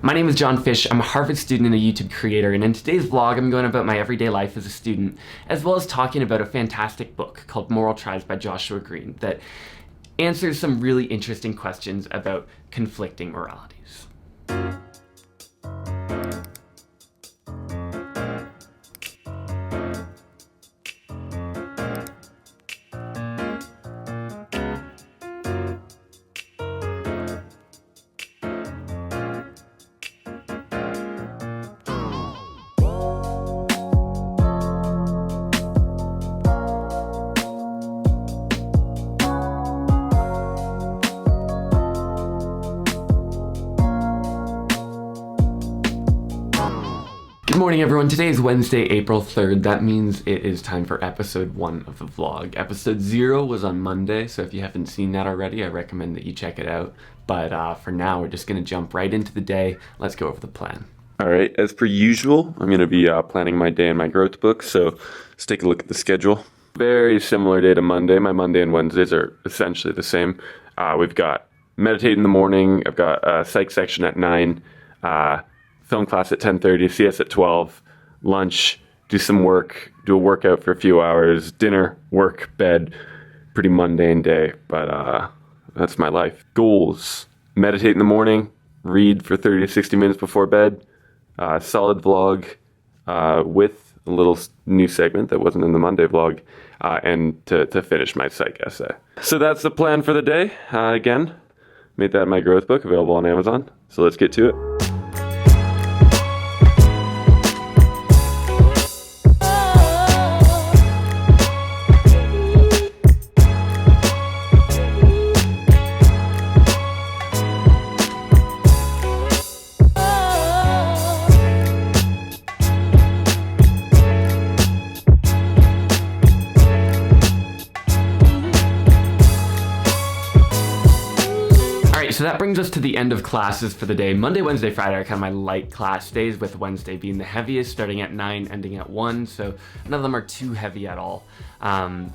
My name is John Fish. I'm a Harvard student and a YouTube creator, and in today's vlog I'm going about my everyday life as a student, as well as talking about a fantastic book called Moralities by Joshua Greene that answers some really interesting questions about conflicting moralities. Good morning, everyone. Today is Wednesday, April 3rd. That means it is time for episode 1 of the vlog. Episode 0 was on Monday, so if you haven't seen that already, I recommend that you check it out. But for now, we're just going to jump right into the day. Let's go over the plan. All right, as per usual, I'm going to be planning my day in my growth book, so let's take a look at the schedule. Very similar day to Monday. My Monday and Wednesdays are essentially the same. We've got meditate in the morning. I've got a psych section at 9. Film class at 10:30, CS at 12, lunch, do some work, do a workout for a few hours, dinner, work, bed. Pretty mundane day, but that's my life. Goals: meditate in the morning, read for 30 to 60 minutes before bed, solid vlog with a little new segment that wasn't in the Monday vlog, and to finish my psych essay. So that's the plan for the day. Again, made that in my growth book, available on Amazon. So let's get to it. So that brings us to the end of classes for the day. Monday, Wednesday, Friday are kind of my light class days, with Wednesday being the heaviest, starting at 9, ending at 1, so none of them are too heavy at all.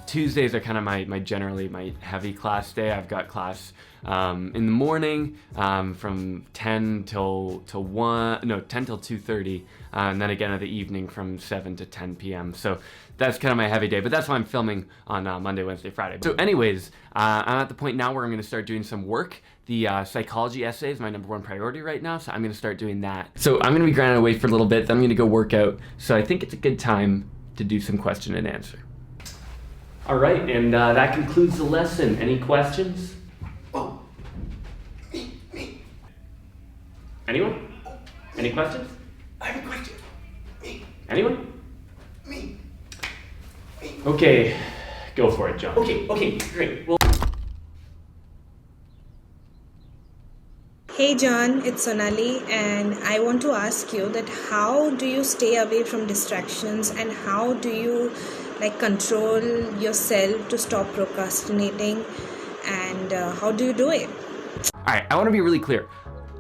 Tuesdays are kind of generally my heavy class day. I've got class in the morning from 10 till 2:30, and then again in the evening from 7 to 10 p.m. So that's kind of my heavy day, but that's why I'm filming on Monday, Wednesday, Friday. So anyways, I'm at the point now where I'm going to start doing some work. The psychology essay is my #1 priority right now, so I'm going to start doing that. So I'm going to be grinding away for a little bit, then I'm going to go work out. So I think it's a good time to do some question and answer. All right, and that concludes the lesson. Any questions? Oh, me. Anyone? Any questions? I have a question. Me. Anyone? Me. Okay, go for it, John. Okay, great. Well, Hey John, it's Sonali, and I want to ask you that how do you stay away from distractions, and how do you control yourself to stop procrastinating, and how do you do it? All right, I want to be really clear.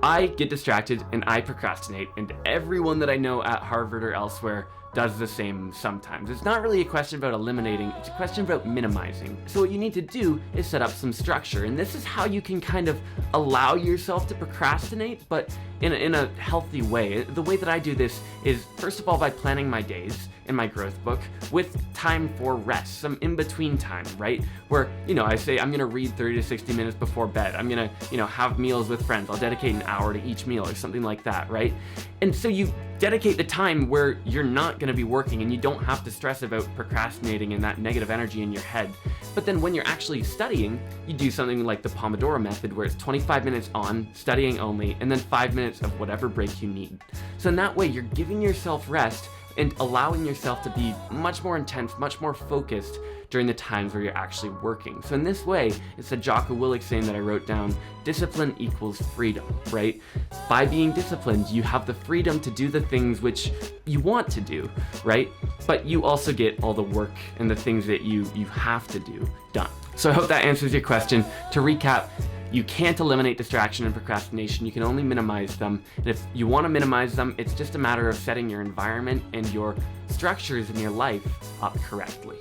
I get distracted and I procrastinate, and everyone that I know at Harvard or elsewhere does the same sometimes. It's not really a question about eliminating, it's a question about minimizing. So what you need to do is set up some structure, and this is how you can kind of allow yourself to procrastinate, but in a healthy way. The way that I do this is, first of all, by planning my days in my growth book with time for rest, some in-between time, right? Where, I say I'm gonna read 30 to 60 minutes before bed. I'm gonna, have meals with friends. I'll dedicate an hour to each meal or something like that, right? And so you dedicate the time where you're not gonna be working, and you don't have to stress about procrastinating and that negative energy in your head. But then when you're actually studying, you do something like the Pomodoro method, where it's 25 minutes on, studying only, and then 5 minutes of whatever break you need. So in that way, you're giving yourself rest and allowing yourself to be much more intense, much more focused during the times where you're actually working. So in this way, it's a Jocko Willink saying that I wrote down: discipline equals freedom, right? By being disciplined, you have the freedom to do the things which you want to do, right? But you also get all the work and the things that you have to do done. So I hope that answers your question. To recap, you can't eliminate distraction and procrastination. You can only minimize them. And if you want to minimize them, it's just a matter of setting your environment and your structures in your life up correctly.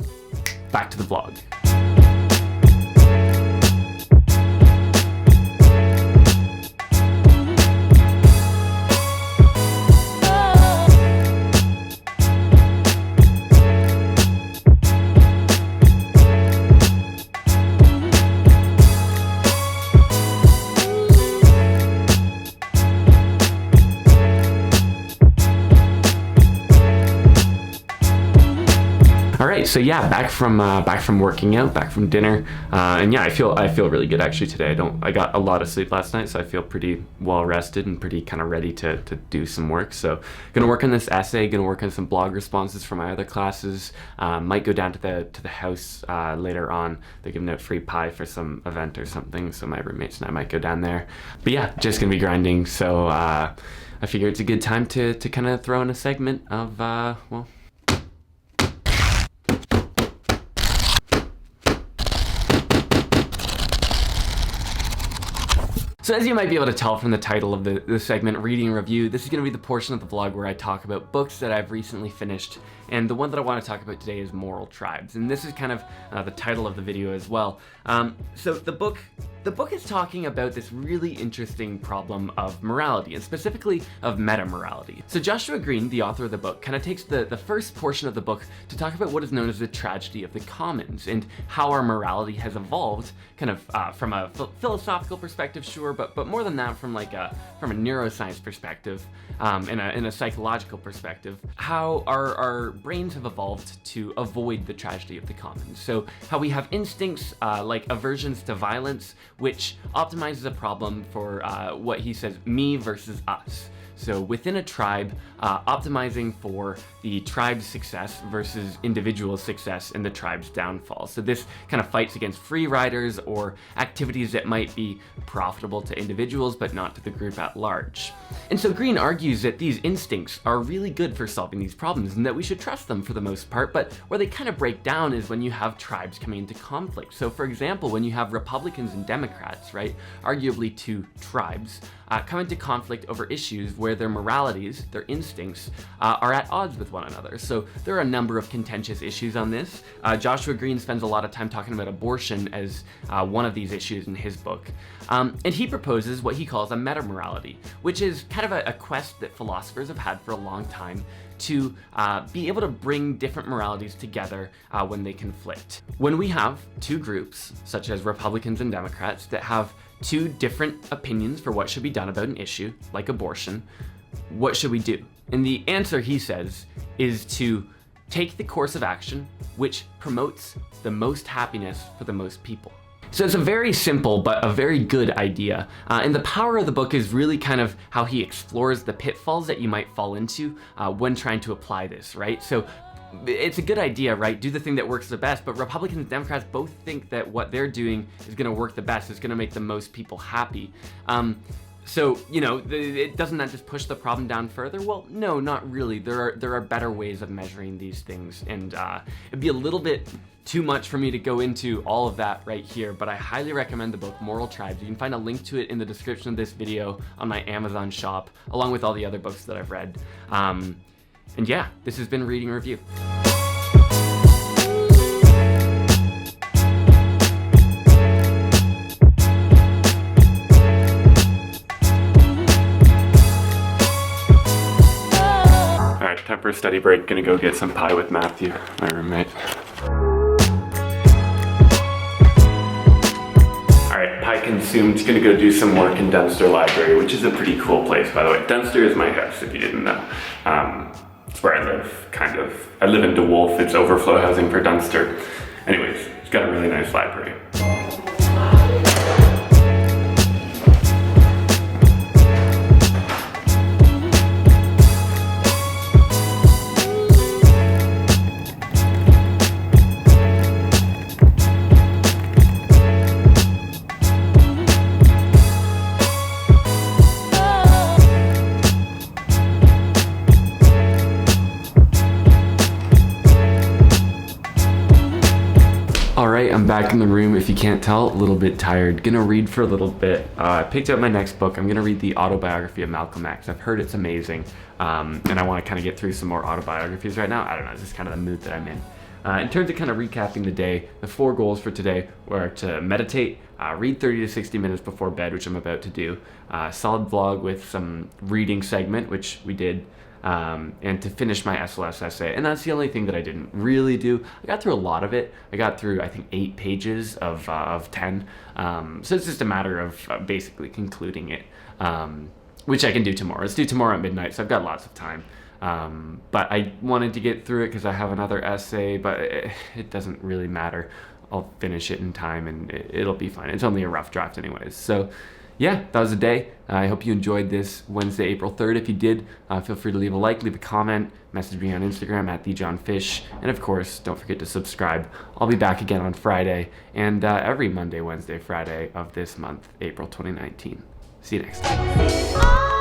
Back to the vlog. right, so yeah, back from working out, back from dinner, and yeah, I feel really good actually today. I got a lot of sleep last night, so I feel pretty well rested and pretty kind of ready to do some work. So gonna work on this essay, gonna work on some blog responses for my other classes. Might go down to the house later on. They're giving out free pie for some event or something, so my roommates and I might go down there. But yeah, just gonna be grinding. So I figure it's a good time to kind of throw in a segment of well. So as you might be able to tell from the title of the segment, Reading Review, this is going to be the portion of the vlog where I talk about books that I've recently finished, and the one that I want to talk about today is Moral Tribes, and this is kind of the title of the video as well. So the book is talking about this really interesting problem of morality, and specifically of meta-morality. So Joshua Greene, the author of the book, kind of takes the first portion of the book to talk about what is known as the tragedy of the commons, and how our morality has evolved, kind of from a philosophical perspective, sure, but more than that, from a neuroscience perspective, in a psychological perspective, how our brains have evolved to avoid the tragedy of the commons. So how we have instincts like aversions to violence, which optimizes a problem for what he says, me versus us. So within a tribe, optimizing for the tribe's success versus individual success and the tribe's downfall. So this kind of fights against free riders or activities that might be profitable to individuals but not to the group at large. And so Greene argues that these instincts are really good for solving these problems and that we should trust them for the most part, but where they kind of break down is when you have tribes coming into conflict. So for example, when you have Republicans and Democrats, right, arguably two tribes, come into conflict over issues where their moralities, their instincts, are at odds with one another. So there are a number of contentious issues on this. Joshua Greene spends a lot of time talking about abortion as one of these issues in his book. And he proposes what he calls a meta-morality, which is kind of a quest that philosophers have had for a long time to be able to bring different moralities together when they conflict. When we have two groups, such as Republicans and Democrats, that have two different opinions for what should be done about an issue, like abortion, what should we do? And the answer, he says, is to take the course of action which promotes the most happiness for the most people. So it's a very simple but a very good idea. And the power of the book is really kind of how he explores the pitfalls that you might fall into when trying to apply this, right? So it's a good idea, right? Do the thing that works the best, but Republicans and Democrats both think that what they're doing is going to work the best, is going to make the most people happy. So, you know, doesn't that just push the problem down further? Well, no, not really. There are better ways of measuring these things, and it'd be a little bit too much for me to go into all of that right here, but I highly recommend the book Moral Tribes. You can find a link to it in the description of this video on my Amazon shop, along with all the other books that I've read. And yeah, this has been Reading Review. Alright, time for a study break. Gonna go get some pie with Matthew, my roommate. Alright, pie consumed. Gonna go do some work in Dunster Library, which is a pretty cool place, by the way. Dunster is my house, if you didn't know. It's where I live, kind of. I live in DeWolf. It's overflow housing for Dunster. Anyways, it's got a really nice library. Alright, I'm back in the room. If you can't tell, a little bit tired. Gonna read for a little bit. I picked up my next book. I'm gonna read the autobiography of Malcolm X. I've heard it's amazing, and I want to kind of get through some more autobiographies right now. I don't know, it's just kind of the mood that I'm in. In terms of kind of recapping the day, the 4 goals for today were to meditate, read 30 to 60 minutes before bed, which I'm about to do, solid vlog with some reading segment, which we did, and to finish my SLS essay. And that's the only thing that I didn't really do. I got through a lot of it. I got through, I think, 8 pages of 10. So it's just a matter of basically concluding it, which I can do tomorrow. Let's do tomorrow at midnight, so I've got lots of time. But I wanted to get through it because I have another essay, but it doesn't really matter. I'll finish it in time and it'll be fine. It's only a rough draft anyways. So yeah, that was a day. I hope you enjoyed this Wednesday, April 3rd. If you did, feel free to leave a like, leave a comment, message me on Instagram at thejohnfish, and of course, don't forget to subscribe. I'll be back again on Friday and every Monday, Wednesday, Friday of this month, April 2019. See you next time.